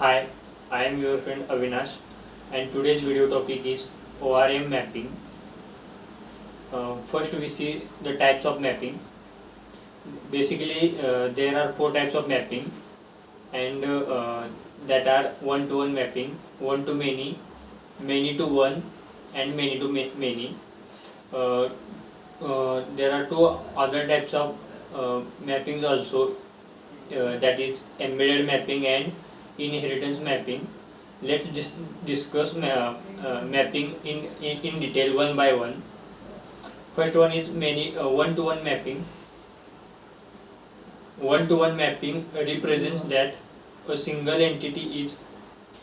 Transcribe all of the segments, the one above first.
Hi, I am your friend Avinash, and today's video topic is ORM mapping. First we see the types of mapping. Basically there are four types of mapping, and that are one-to-one mapping, one-to-many, many-to-one, and many-to-many. There are two other types of mappings also, that is embedded mapping and inheritance mapping. Let's discuss mapping in detail one by one. First one is one-to-one mapping. One-to-one mapping represents that a single entity is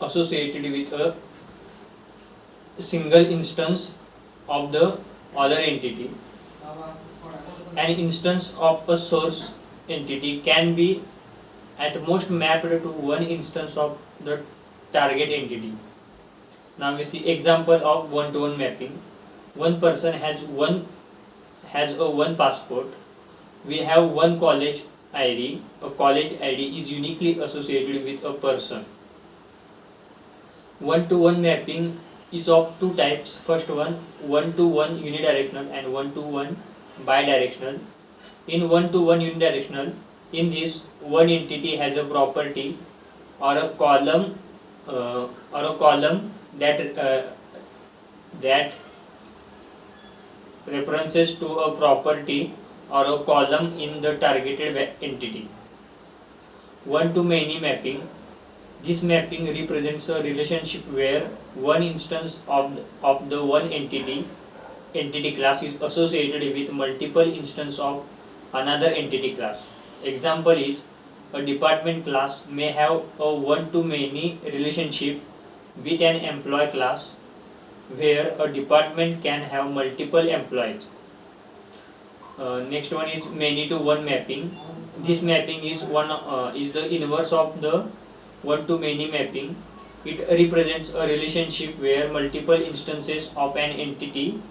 associated with a single instance of the other entity. An instance of a source entity can be at most mapped to one instance of the target entity. Now we see example of one-to-one mapping. One person has one passport. We have one college ID. A college ID is uniquely associated with a person. One-to-one mapping is of two types. First one-to-one unidirectional and one-to-one bidirectional. In one-to-one unidirectional, in this one entity has a property or a column that references to a property or a column in the targeted entity. One-to-many mapping. This mapping represents a relationship where one instance of the one entity class is associated with multiple instances of another entity class. Example is, a department class may have a one-to-many relationship with an employee class, where a department can have multiple employees. Next one is many-to-one mapping. This mapping is the inverse of the one-to-many mapping. It represents a relationship where multiple instances of an entity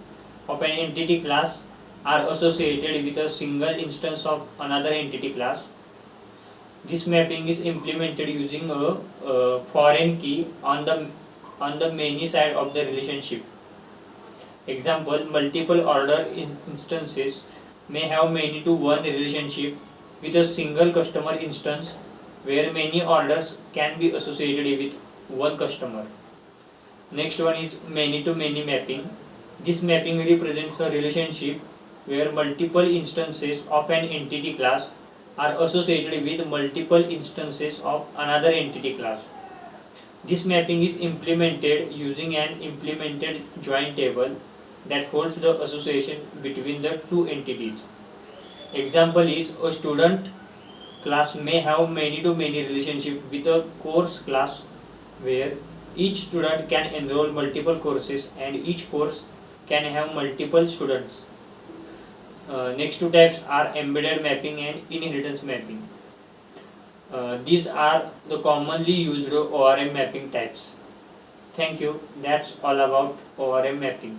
class are associated with a single instance of another entity class. This mapping is implemented using a foreign key on the many side of the relationship. Example, multiple order instances may have many-to-one relationship with a single customer instance, where many orders can be associated with one customer. Next one is many-to-many mapping. This mapping represents a relationship where multiple instances of an entity class are associated with multiple instances of another entity class. This mapping is implemented using an implemented join table that holds the association between the two entities. Example is, a student class may have many-to-many relationship with a course class, where each student can enroll multiple courses and each course can have multiple students. Next two types are embedded mapping and inheritance mapping. These are the commonly used ORM mapping types. Thank you. That's all about ORM mapping.